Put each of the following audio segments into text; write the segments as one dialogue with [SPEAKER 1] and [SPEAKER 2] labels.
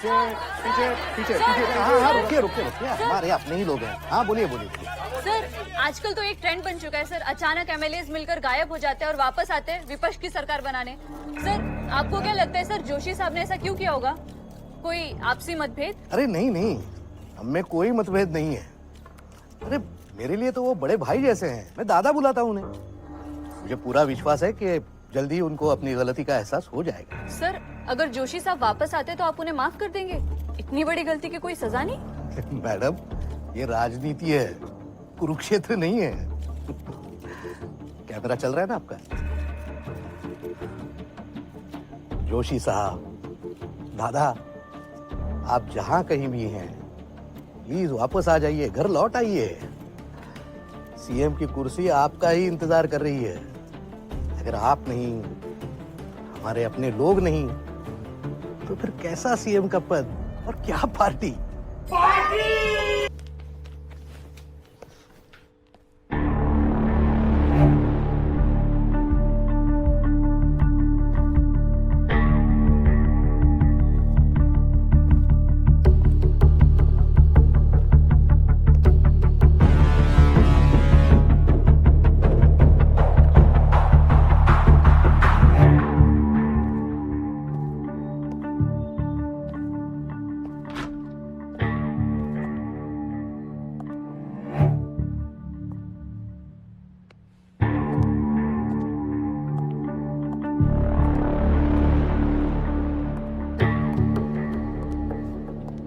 [SPEAKER 1] पीछे पीछे पीछे हाँ हाँ रुकिए रुकिए रुकिए हमारे अपने ही लोग हैं। हाँ बोलिए बोलिए बोलिए।
[SPEAKER 2] सर आजकल तो एक ट्रेंड बन चुका है सर, अचानक एमएलएस मिलकर गायब हो जाते हैं और वापस आते हैं विपक्ष की सरकार बनाने। सर आपको क्या लगता है सर, जोशी साहब ने ऐसा क्यों किया होगा? कोई आपसी मतभेद?
[SPEAKER 1] अरे नहीं नहीं, हम में कोई मतभेद नहीं है। अरे मेरे लिए तो वो बड़े भाई जैसे हैं, मैं दादा बुलाता हूँ उन्हें। मुझे पूरा विश्वास है कि जल्दी उनको अपनी गलती का एहसास हो जाएगा।
[SPEAKER 2] सर अगर जोशी साहब वापस आते तो आप उन्हें माफ कर देंगे? इतनी बड़ी गलती की कोई सजा नहीं?
[SPEAKER 1] मैडम ये राजनीति है, कुरुक्षेत्र नहीं है। कैमरा चल रहा है ना आपका? जोशी साहब, दादा, आप जहां कहीं भी हैं प्लीज वापस आ जाइए, घर लौट आइए। सीएम की कुर्सी आपका ही इंतजार कर रही है। अगर आप नहीं, हमारे अपने लोग नहीं, तो फिर कैसा सीएम का पद और क्या पार्टी?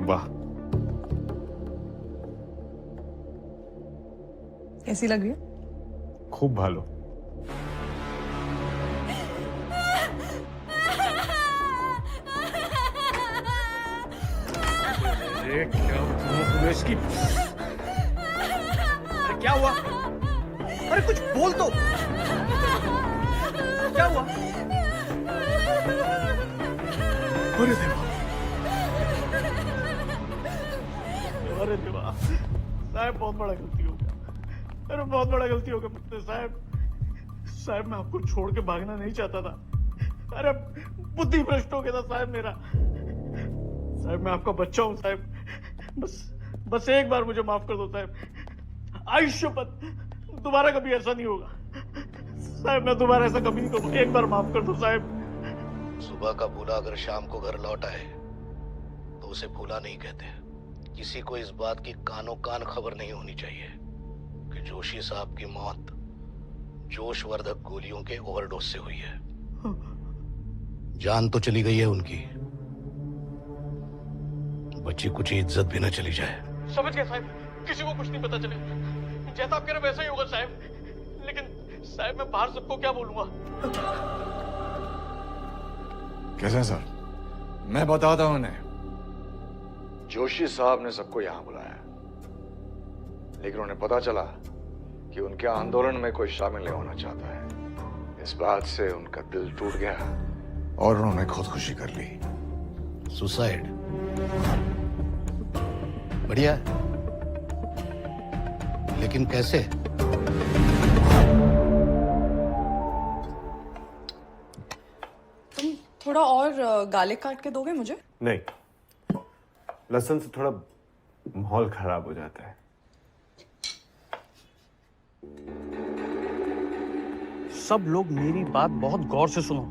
[SPEAKER 3] वाह,
[SPEAKER 4] कैसी लग रही है?
[SPEAKER 3] खूब भालो। अरे क्या तुम्हें इसकी, अरे क्या हुआ? अरे कुछ बोल तो, क्या हुआ? अरे देवा, अरे देवा साहब, बहुत बड़ा गलती हो गया। अरे बहुत बड़ा गलती हो गया मुझसे साहब। साहब मैं आपको छोड़ के भागना नहीं चाहता था। अरे बुद्धि भ्रष्ट हो गया था साहब मेरा। साहब मैं आपका बच्चा हूँ साहब, बस एक बार मुझे माफ कर दो साहब। आयुष्यपत दोबारा कभी ऐसा नहीं होगा साहब, मैं दोबारा ऐसा कभी नहीं करूँगा। एक बार माफ कर दो साहब।
[SPEAKER 1] सुबह का भूला अगर शाम को घर लौट आए तो उसे भूला नहीं कहते। किसी को इस बात की कानो कान खबर नहीं होनी चाहिए कि जोशी साहब की मौत जोशवर्धक गोलियों के ओवरडोज से हुई है। जान तो चली गई है उनकी, बच्ची कुछ इज्जत भी न चली जाए।
[SPEAKER 3] समझ गया साहब, किसी को कुछ नहीं पता चले। जैसा आप कह रहे वैसा ही होगा साहब। लेकिन साहब मैं बाहर सबको क्या बोलूंगा?
[SPEAKER 5] कैसे सर? मैं बताता हूं उन्हें। जोशी साहब ने सबको यहां बुलाया, लेकिन उन्हें पता चला कि उनके आंदोलन में कोई शामिल नहीं होना चाहता है। इस बात से उनका दिल टूट गया और उन्होंने खुदकुशी कर ली।
[SPEAKER 1] सुसाइड? बढ़िया, लेकिन कैसे?
[SPEAKER 4] तुम थोड़ा और गाले काट के दोगे मुझे?
[SPEAKER 6] नहीं, लहसुन से थोड़ा माहौल खराब हो जाता है।
[SPEAKER 7] सब लोग मेरी बात बहुत गौर से सुनो।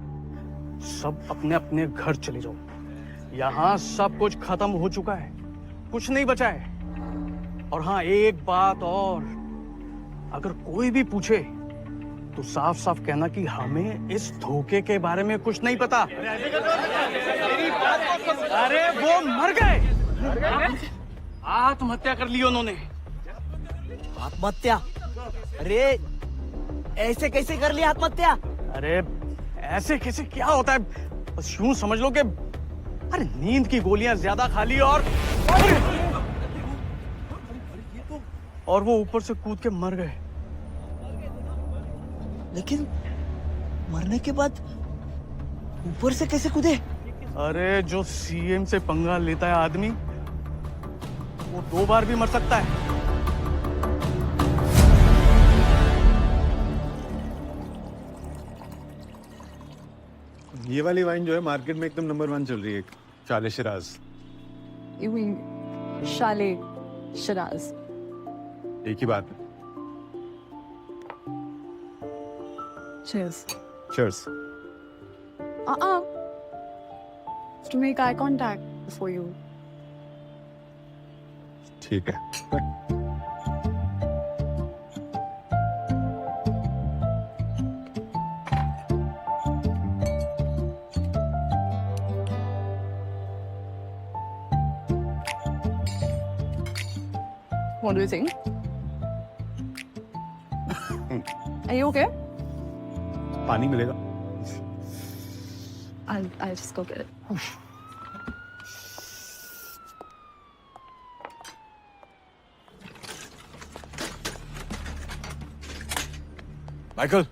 [SPEAKER 7] सब अपने अपने घर चले जाओ। यहाँ सब कुछ खत्म हो चुका है, कुछ नहीं बचा है। और हाँ, एक बात और, अगर कोई भी पूछे तो साफ साफ कहना कि हमें इस धोखे के बारे में कुछ नहीं पता। अरे वो मर गए, आत्महत्या कर ली उन्होंने।
[SPEAKER 8] आत्महत्या? अरे ऐसे कैसे कर लिया आत्महत्या?
[SPEAKER 7] अरे ऐसे कैसे क्या होता है, बस यूं समझ लो कि अरे नींद की गोलियां ज्यादा खा ली और वो ऊपर से कूद के मर गए।
[SPEAKER 8] लेकिन मरने के बाद ऊपर से कैसे कूदे?
[SPEAKER 7] अरे जो सीएम से पंगा लेता है आदमी, वो 2 बार भी मर सकता है।
[SPEAKER 6] ये वाली वाइन जो है मार्केट में एकदम नंबर 1 चल रही है, चाले Siraj.
[SPEAKER 4] You mean Shale Shiraz.
[SPEAKER 6] एक ही बात है.
[SPEAKER 4] Cheers.
[SPEAKER 6] Cheers.
[SPEAKER 4] To make eye contact before you.
[SPEAKER 6] ठीक है.
[SPEAKER 4] What do you think? Are you okay?
[SPEAKER 6] पानी मिलेगा?
[SPEAKER 4] I'll just go get it.
[SPEAKER 5] Michael,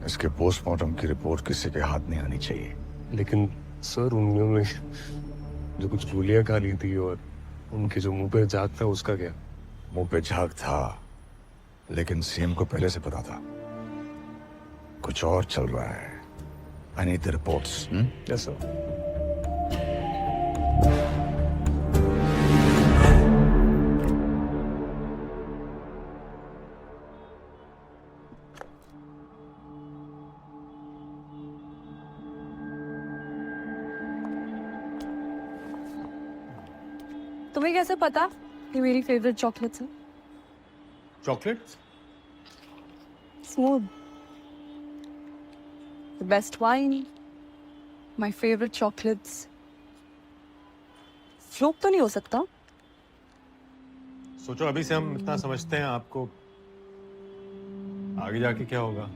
[SPEAKER 5] इसके पोस्टमार्टम की रिपोर्ट किसी के हाथ नहीं आनी चाहिए.
[SPEAKER 9] लेकिन सर उन्होंने में जो कुछ गोलियां खा ली थी और उनके जो मुंह पे झाग था उसका क्या?
[SPEAKER 5] मुंह पे झाग था, लेकिन सीएम को पहले से पता था कुछ और चल रहा है. I need the reports.
[SPEAKER 9] Yes sir.
[SPEAKER 4] तुम्हें कैसे पता कि मेरी फेवरेट चॉकलेट्स है?
[SPEAKER 6] Chocolate?
[SPEAKER 4] Smooth. The best wine. My favorite chocolates. Flop तो नहीं हो सकता?
[SPEAKER 6] सोचो अभी से हम इतना समझते हैं आपको, आगे जाके क्या होगा?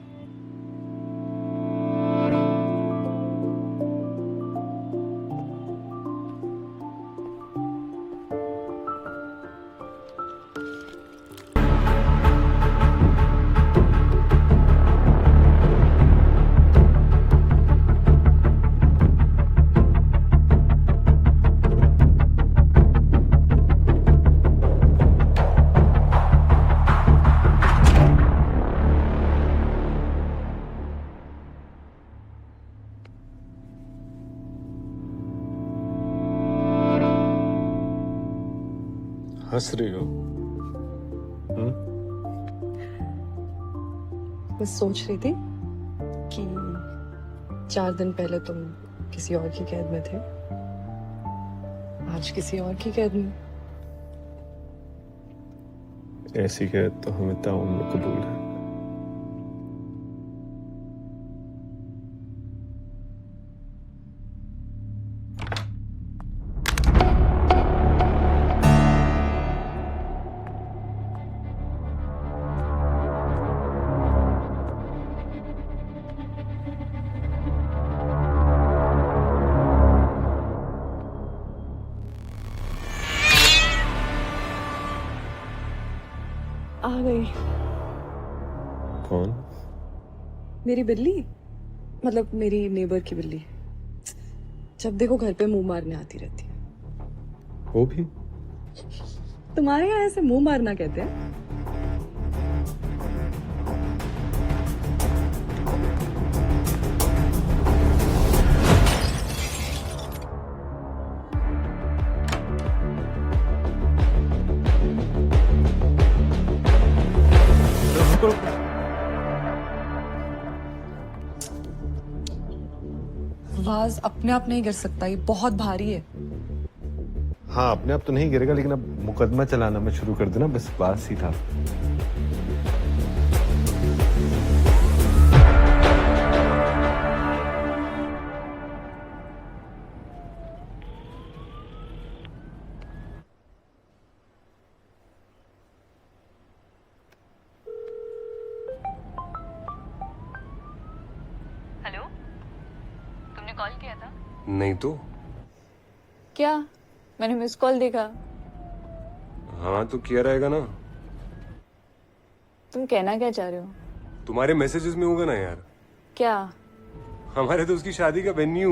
[SPEAKER 9] हंस रही हो?
[SPEAKER 4] मैं सोच रही थी कि 4 दिन पहले तुम किसी और की कैद में थे, आज किसी और की कैद में.
[SPEAKER 9] ऐसी कैद तो हमें ताउम्र कबूल है.
[SPEAKER 4] आ गई.
[SPEAKER 9] कौन?
[SPEAKER 4] मेरी बिल्ली, मतलब मेरी नेबर की बिल्ली. जब देखो घर पे मुंह मारने आती रहती है.
[SPEAKER 9] वो भी?
[SPEAKER 4] तुम्हारे यहाँ ऐसे मुंह मारना कहते हैं? वाज अपने आप नहीं गिर सकता, ये बहुत भारी है.
[SPEAKER 6] हाँ, अपने आप तो नहीं गिरेगा, लेकिन अब मुकदमा चलाना मैं शुरू कर देना, बस बात ही था.
[SPEAKER 2] हेलो, तुमने कॉल किया था?
[SPEAKER 9] नहीं तो.
[SPEAKER 2] क्या? मैंने मिस कॉल देखा.
[SPEAKER 9] हाँ तो किया रहेगा ना.
[SPEAKER 2] तुम कहना क्या चाह रहे हो?
[SPEAKER 9] तुम्हारे मैसेजेस में होगा ना यार.
[SPEAKER 2] क्या?
[SPEAKER 9] हमारे दोस्त की शादी का वेन्यू.